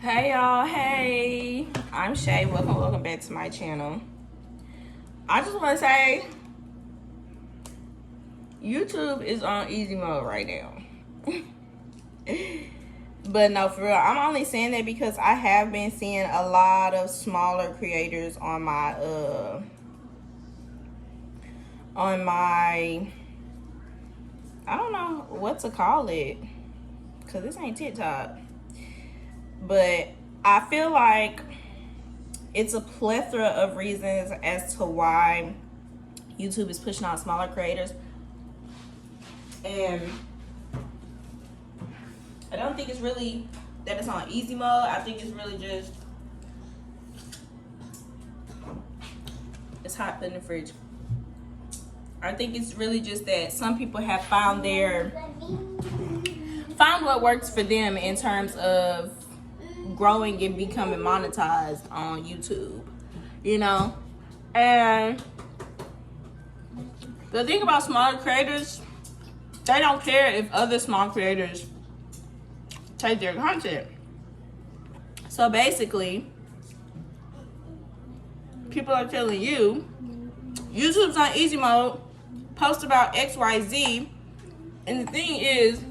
Hey y'all, hey, I'm Shay. Welcome back to my channel. I just want to say YouTube is on easy mode right now. But no, for real, I'm only saying that because I have been seeing a lot of smaller creators on my I don't know what to call it, because this ain't TikTok. But I feel like it's a plethora of reasons as to why YouTube is pushing out smaller creators. And I don't think it's really that it's on easy mode. I think it's really just, it's hot in the fridge. I think it's really just that some people have found what works for them in terms of growing and becoming monetized on YouTube, you know. And the thing about smaller creators, they don't care if other small creators take their content. So basically, people are telling you YouTube's on easy mode, post about XYZ, and the thing is,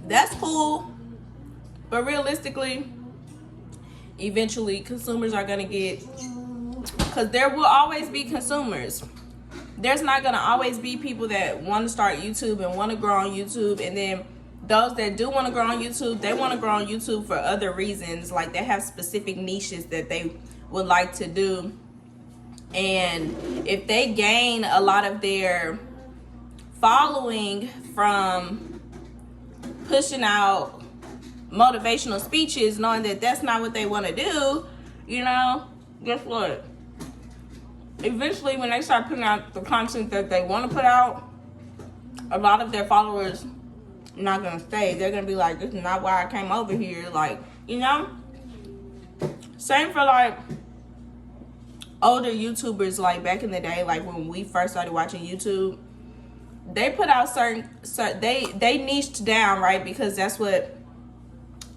that's cool. But realistically, eventually consumers are gonna get, because there will always be consumers. There's not gonna always be people that want to start YouTube and want to grow on YouTube, and then those that do want to grow on YouTube, they want to grow on YouTube for other reasons. Like they have specific niches that they would like to do. And if they gain a lot of their following from pushing out motivational speeches, knowing that that's not what they want to do, you know, guess what? Eventually, when they start putting out the content that they want to put out, a lot of their followers are not going to stay. They're going to be like, this is not why I came over here. Like, you know? Same for like older YouTubers, like back in the day, like when we first started watching YouTube, they put out they niched down, right? Because that's what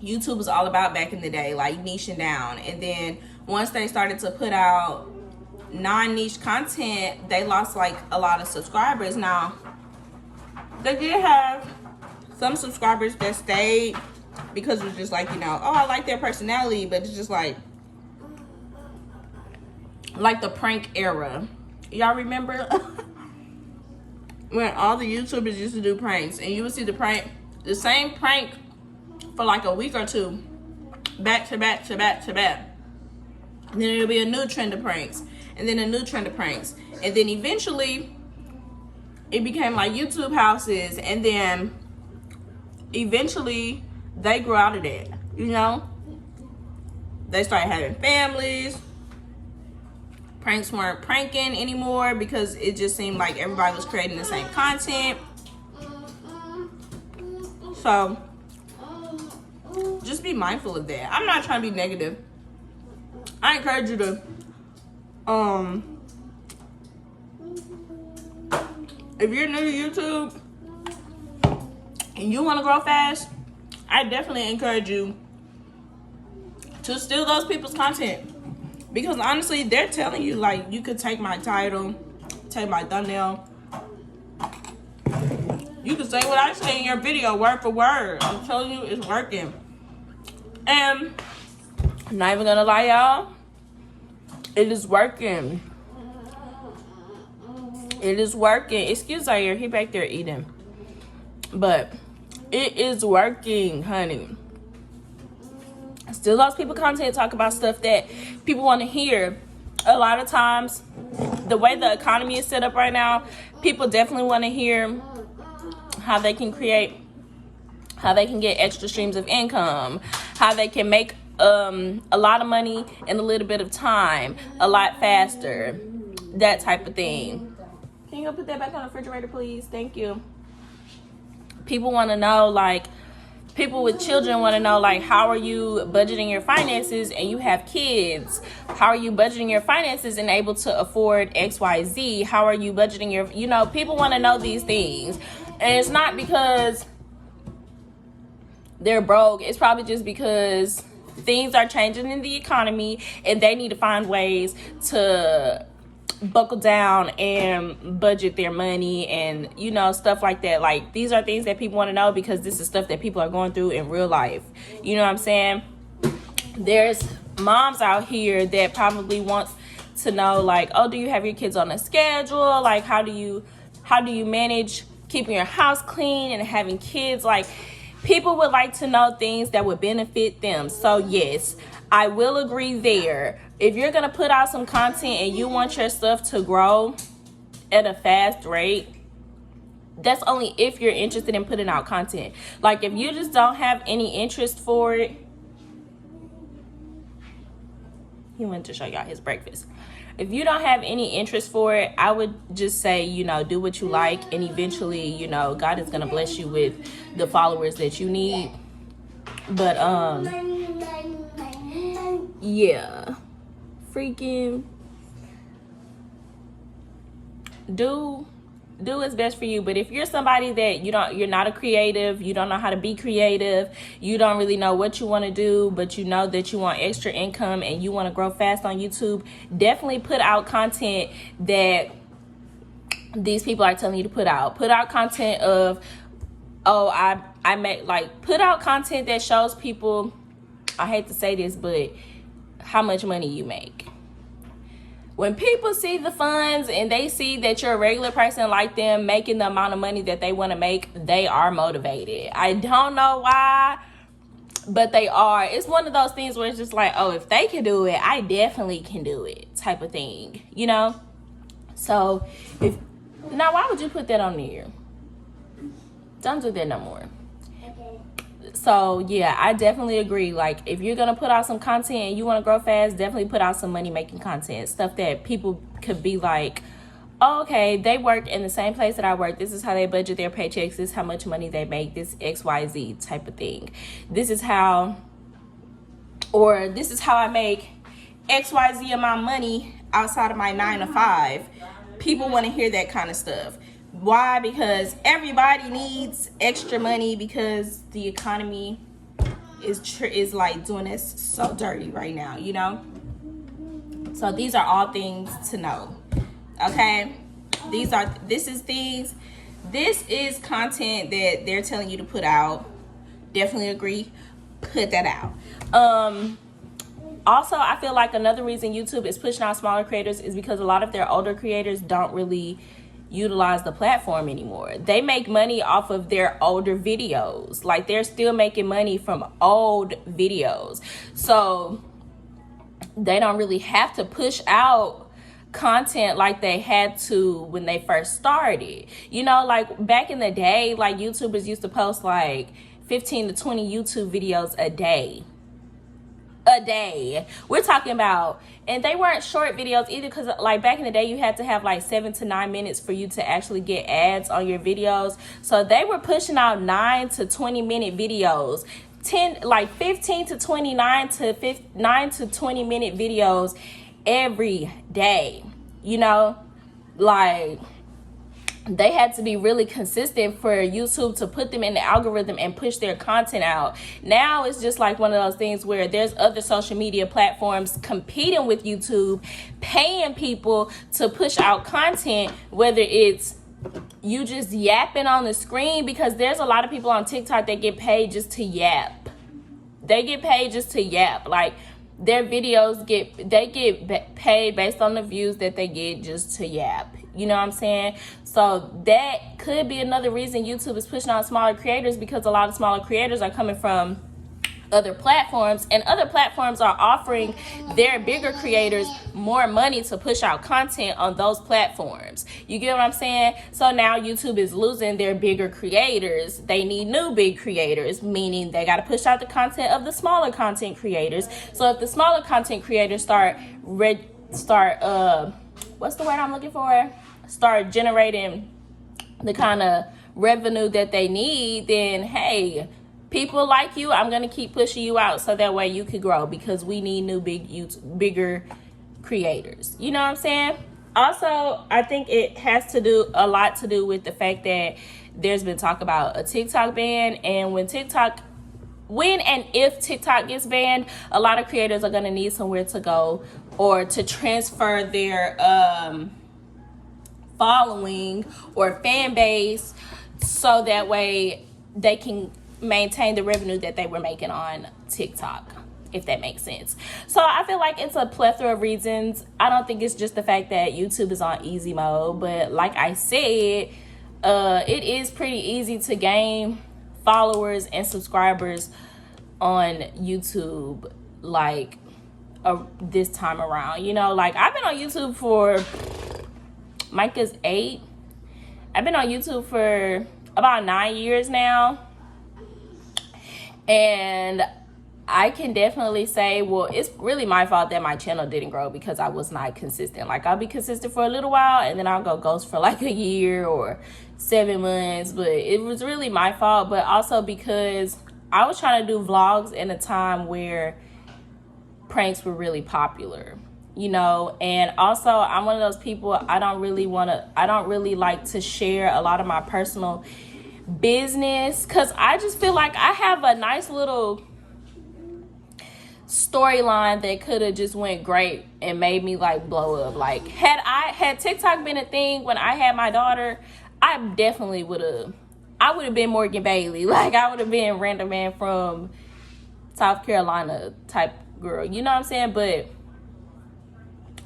YouTube was all about back in the day, like niching down. And then once they started to put out non-niche content, they lost like a lot of subscribers. Now, they did have some subscribers that stayed because it was just like, you know, oh, I like their personality, but it's just like the prank era. Y'all remember when all the YouTubers used to do pranks, and you would see the same prank for like a week or two, back to back to back to back. And then it'll be a new trend of pranks, and then a new trend of pranks, and then eventually it became like YouTube houses, and then eventually they grew out of that, you know. They started having families. Pranks weren't pranking anymore because it just seemed like everybody was creating the same content. So just be mindful of that. I'm not trying to be negative. I encourage you to if you're new to YouTube and you want to grow fast, I definitely encourage you to steal those people's content. Because honestly, they're telling you, like, you could take my title, take my thumbnail. You can say what I say in your video, word for word. I'm telling you, it's working. And I'm not even gonna lie, y'all. It is working. It is working. Excuse our ear, he back there eating. But it is working, honey. Still lots of people content talk about stuff that people want to hear. A lot of times, the way the economy is set up right now, people definitely want to hear how they can get extra streams of income, how they can make a lot of money in a little bit of time, a lot faster, that type of thing. Can you go put that back on the refrigerator, please? Thank you. People want to know, like, people with children want to know, like, how are you budgeting your finances and you have kids? How are you budgeting your finances and able to afford XYZ? How are you budgeting your, you know, people want to know these things. And it's not because they're broke, it's probably just because things are changing in the economy and they need to find ways to buckle down and budget their money and, you know, stuff like that. Like, these are things that people want to know because this is stuff that people are going through in real life. You know what I'm saying? There's moms out here that probably want to know, like, oh, do you have your kids on a schedule? Like, how do you manage keeping your house clean and having kids? Like, people would like to know things that would benefit them. So yes, I will agree there. If you're going to put out some content and you want your stuff to grow at a fast rate, that's only if you're interested in putting out content. Like, if you just don't have any interest for it, he went to show y'all his breakfast. If you don't have any interest for it, I would just say, you know, do what you like, and eventually, you know, God is going to bless you with the followers that you need. But yeah, freaking do what's best for you. But if you're somebody that you're not a creative, you don't know how to be creative, you don't really know what you want to do, but you know that you want extra income and you want to grow fast on YouTube, definitely put out content that these people are telling you to put out. Put out content of, oh, I make, like, put out content that shows people, I hate to say this, but how much money you make. When people see the funds and they see that you're a regular person like them making the amount of money that they want to make, they are motivated. I don't know why, but they are. It's one of those things where it's just like, oh, if they can do it, I definitely can do it type of thing, you know? So, now why would you put that on there? Don't do that no more. So yeah, I definitely agree. Like, if you're gonna put out some content and you want to grow fast, definitely put out some money making content, stuff that people could be like, oh, okay, they work in the same place that I work, this is how they budget their paychecks, this is how much money they make, this XYZ type of thing. This is how I make XYZ amount of money outside of my 9 to 5. People want to hear that kind of stuff. Why? Because everybody needs extra money because the economy is like doing us so dirty right now, you know? So these are all things to know. Okay? This is content that they're telling you to put out. Definitely agree. Put that out. Also, I feel like another reason YouTube is pushing out smaller creators is because a lot of their older creators don't really utilize the platform anymore. They make money off of their older videos. Like, they're still making money from old videos. So they don't really have to push out content like they had to when they first started. You know, like back in the day, like YouTubers used to post like 15 to 20 YouTube videos a day. We're talking about, and they weren't short videos either, because like back in the day you had to have like 7 to 9 minutes for you to actually get ads on your videos. So they were pushing out 9 to 20 minute videos, 15 to 29 to 9 to 20 minute videos every day. You know, like, they had to be really consistent for YouTube to put them in the algorithm and push their content out. Now it's just like one of those things where there's other social media platforms competing with YouTube, paying people to push out content, whether it's you just yapping on the screen, because there's a lot of people on TikTok that get paid just to yap. They get paid just to yap. Like, their videos get paid based on the views that they get just to yap. You know what I'm saying? So that could be another reason YouTube is pushing out smaller creators, because a lot of smaller creators are coming from other platforms, and other platforms are offering their bigger creators more money to push out content on those platforms. You get what I'm saying? So now YouTube is losing their bigger creators. They need new big creators, meaning they got to push out the content of the smaller content creators. So if the smaller content creators start generating the kind of revenue that they need, then hey, people like you, I'm going to keep pushing you out so that way you could grow, because we need new bigger creators. You know what I'm saying? Also, I think it has a lot to do with the fact that there's been talk about a TikTok ban, and when TikTok when and if TikTok gets banned, a lot of creators are going to need somewhere to go or to transfer their following or fan base, so that way they can maintain the revenue that they were making on TikTok, if that makes sense. So I feel like it's a plethora of reasons. I don't think it's just the fact that YouTube is on easy mode, but like I said, it is pretty easy to gain followers and subscribers on YouTube, like this time around. You know, like I've been on YouTube for Micah's 8. I've been on YouTube for about 9 years now, and I can definitely say, well, it's really my fault that my channel didn't grow because I was not consistent. Like, I'll be consistent for a little while and then I'll go ghost for like a year or 7 months, but it was really my fault. But also because I was trying to do vlogs in a time where pranks were really popular, you know. And also I'm one of those people, I don't really like to share a lot of my personal business, because I just feel like I have a nice little storyline that could have just went great and made me like blow up. Like had TikTok been a thing when I had my daughter, I definitely would have been Morgan Bailey. Like, I would have been Random Man from South Carolina type girl, you know what I'm saying? But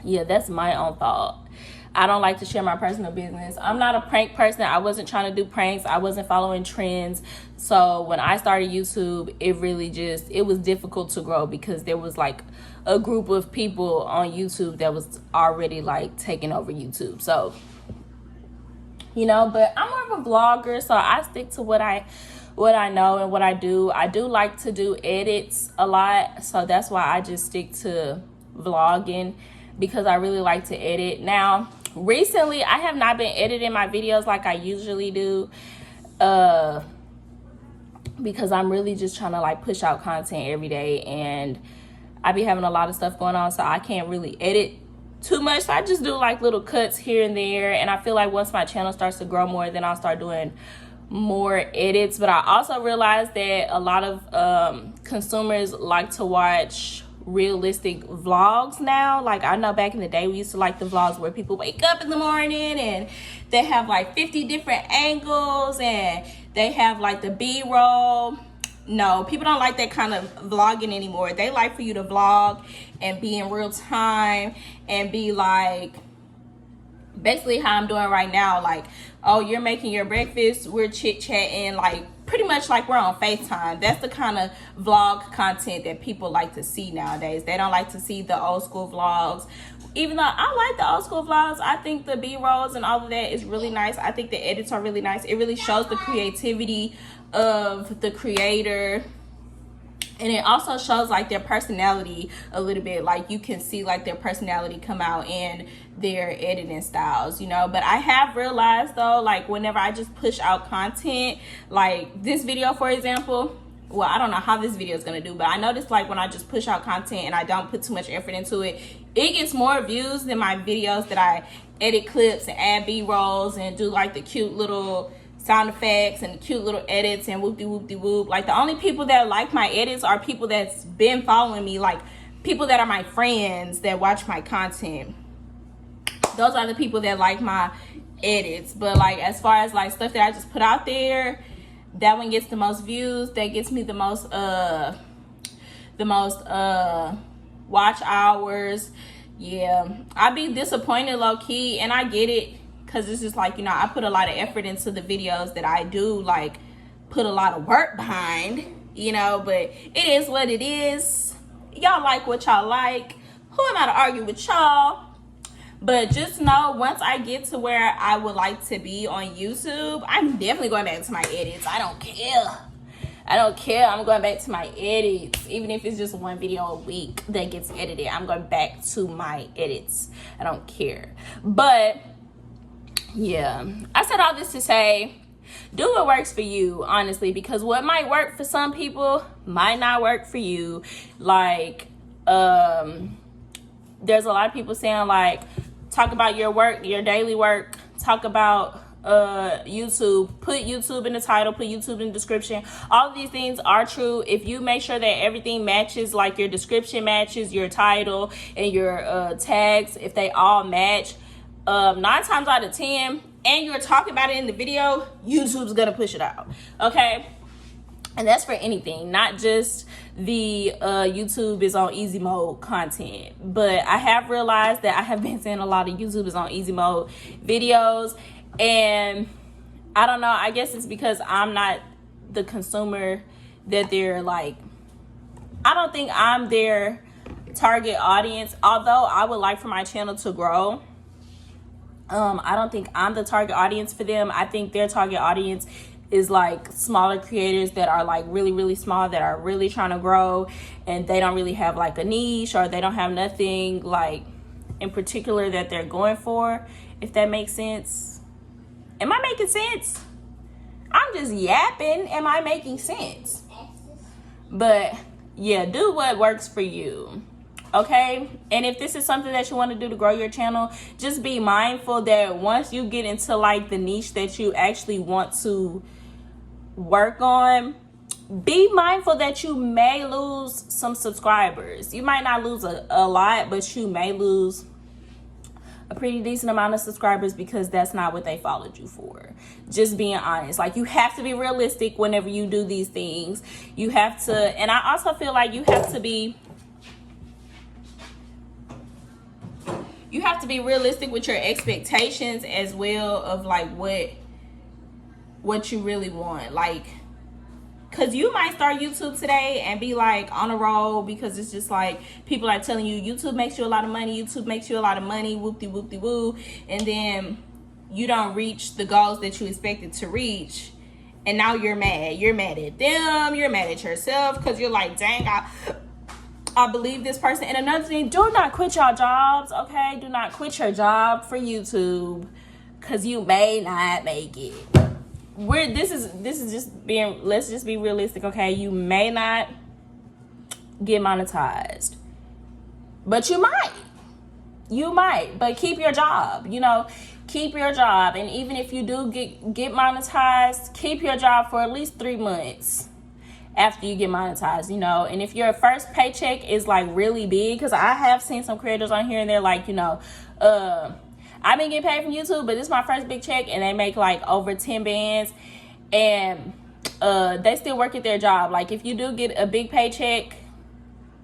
yeah, that's my own fault. I don't like to share my personal business. I'm not a prank person. I wasn't trying to do pranks. I wasn't following trends. So when I started YouTube, it was difficult to grow because there was like a group of people on YouTube that was already like taking over YouTube. So, you know, but I'm more of a vlogger, so I stick to what I know and what I do. I do like to do edits a lot, so that's why I just stick to vlogging, because I really like to edit. Now, recently, I have not been editing my videos like I usually do, because I'm really just trying to like push out content every day, and I be having a lot of stuff going on, so I can't really edit too much. So I just do like little cuts here and there, and I feel like once my channel starts to grow more, then I'll start doing more edits. But I also realized that a lot of consumers like to watch realistic vlogs now. Like, I know back in the day we used to like the vlogs where people wake up in the morning and they have like 50 different angles and they have like the B-roll. No, people don't like that kind of vlogging anymore. They like for you to vlog and be in real time and be like basically how I'm doing right now. Like, oh, you're making your breakfast, we're chit-chatting, like pretty much like we're on FaceTime. That's the kind of vlog content that people like to see nowadays. They don't like to see the old school vlogs. Even though I like the old school vlogs, I think the B-rolls and all of that is really nice. I think the edits are really nice. It really shows the creativity of the creator, and it also shows like their personality a little bit. Like, you can see like their personality come out in their editing styles, you know. But I have realized though, like whenever I just push out content, like this video for example, well, I don't know how this video is gonna do, but I noticed like when I just push out content and I don't put too much effort into it, it gets more views than my videos that I edit clips and add B-rolls and do like the cute little sound effects and cute little edits and whoop-de-whoop-de-whoop. Like, the only people that like my edits are people that's been following me, like people that are my friends that watch my content. Those are the people that like my edits. But like, as far as like stuff that I just put out there, that one gets the most views, that gets me the most watch hours. Yeah, I'd be disappointed low-key, and I get it, because it's just like, you know, I put a lot of effort into the videos that I do, like put a lot of work behind, you know. But it is what it is. Y'all like what y'all like. Who am I to argue with y'all? But just know, once I get to where I would like to be on YouTube, I'm definitely going back to my edits. I don't care. I'm going back to my edits. Even if it's just one video a week that gets edited, I'm going back to my edits. I don't care. But yeah, I said all this to say, do what works for you, honestly, because what might work for some people might not work for you. Like, there's a lot of people saying like, talk about your work, your daily work, talk about YouTube, put YouTube in the title, put YouTube in the description. All of these things are true. If you make sure that everything matches, like your description matches your title and your tags, if they all match, 9 times out of 10, and you're talking about it in the video, YouTube's gonna push it out. Okay, and that's for anything, not just the YouTube is on easy mode content. But I have realized that I have been seeing a lot of YouTube is on easy mode videos, and I don't know, I guess it's because I'm not the consumer that they're like, I don't think I'm their target audience. Although I would like for my channel to grow, I don't think I'm the target audience for them. I think their target audience is like smaller creators that are like really, really small, that are really trying to grow, and they don't really have like a niche, or they don't have nothing like in particular that they're going for, if that makes sense. Am I making sense? I'm just yapping. Am I making sense? But yeah, do what works for you. Okay, and if this is something that you want to do to grow your channel, just be mindful that once you get into like the niche that you actually want to work on, be mindful that you may lose some subscribers. You might not lose a lot, but you may lose a pretty decent amount of subscribers because that's not what they followed you for. Just being honest. Like, you have to be realistic whenever you do these things. You have to, and I also feel like you have to be realistic with your expectations as well, of like what you really want. Like, because you might start YouTube today and be like on a roll, because it's just like people are telling you YouTube makes you a lot of money, YouTube makes you a lot of money, whoop-de-whoop-de-woo, and then you don't reach the goals that you expected to reach, and now you're mad at them, you're mad at yourself, because you're like, dang, I believe this person. And another thing, do not quit your jobs, okay? Do not quit your job for YouTube, because you may not make it. This is just being, let's just be realistic, okay? You may not get monetized, but you might, but keep your job, keep your job. And even if you do get monetized, keep your job for at least 3 months after you get monetized, and if your first paycheck is like really big, because I have seen some creators on here and they're like, I've been getting paid from YouTube, but this is my first big check, and they make like over 10 bands, and they still work at their job. Like, if you do get a big paycheck,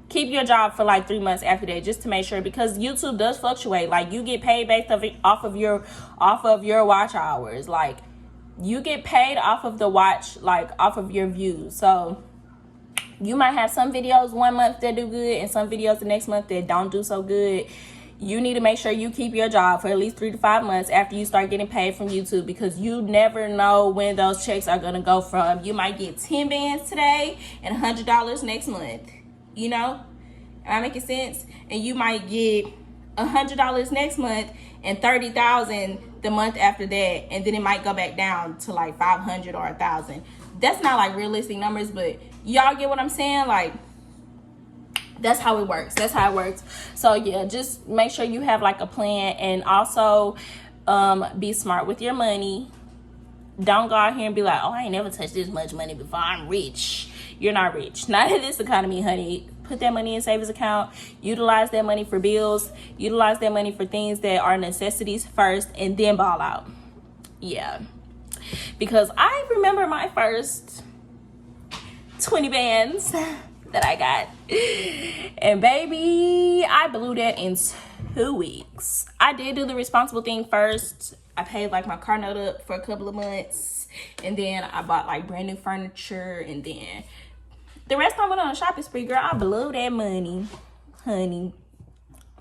keep your job for like 3 months after that, just to make sure, because YouTube does fluctuate. Like, you get paid based off of your watch hours. Like, you get paid off of the watch, like off of your views. So you might have some videos 1 month that do good and some videos the next month that don't do so good. You need to make sure you keep your job for at least 3 to 5 months after you start getting paid from YouTube, because you never know when those checks are going to go from. You might get 10 bands today and $100 next month. Am I making sense? And you might get $100 next month and $30,000 the month after that, and then it might go back down to like 500 or 1,000. That's not like realistic numbers, but y'all get what I'm saying? Like, that's how it works. So yeah, just make sure you have like a plan, and also be smart with your money. Don't go out here and be like, oh, I ain't never touched this much money before, I'm rich. You're not rich, not in this economy, honey. Put that money in a savings account. Utilize that money for bills. Utilize that money for things that are necessities first, and then ball out. Yeah, because I remember my first 20 bands that I got, and baby, I blew that in 2 weeks. I did do the responsible thing first. I paid like my car note up for a couple of months, and then I bought like brand new furniture, and then the rest I went on a shopping spree, girl. I blew that money, honey.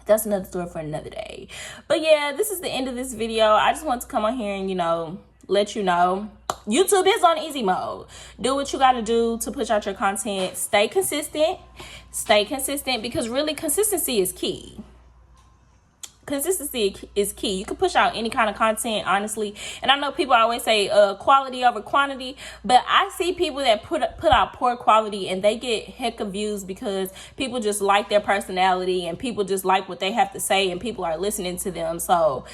That's another story for another day. But yeah, this is the end of this video. I just want to come on here and, let you know YouTube is on easy mode. Do what you got to do to push out your content. Stay consistent, because really consistency is key. Consistency is key. You can push out any kind of content, honestly. And I know people always say quality over quantity, but I see people that put out poor quality and they get heck of views because people just like their personality and people just like what they have to say and people are listening to them. So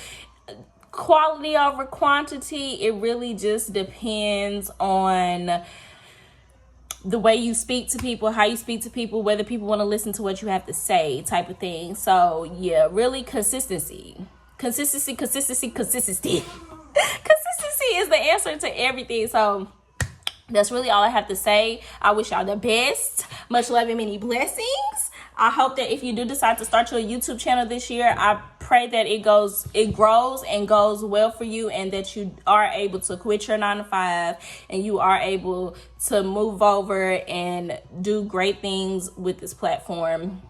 quality over quantity. It really just depends on the way you speak to people, how you speak to people, whether people want to listen to what you have to say, type of thing. So yeah, really consistency. Consistency is the answer to everything. So that's really all I have to say. I wish y'all the best. Much love and many blessings. I hope that if you do decide to start your YouTube channel this year, I pray that it grows and goes well for you, and that you are able to quit your 9-to-5 and you are able to move over and do great things with this platform.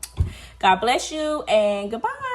God bless you and goodbye.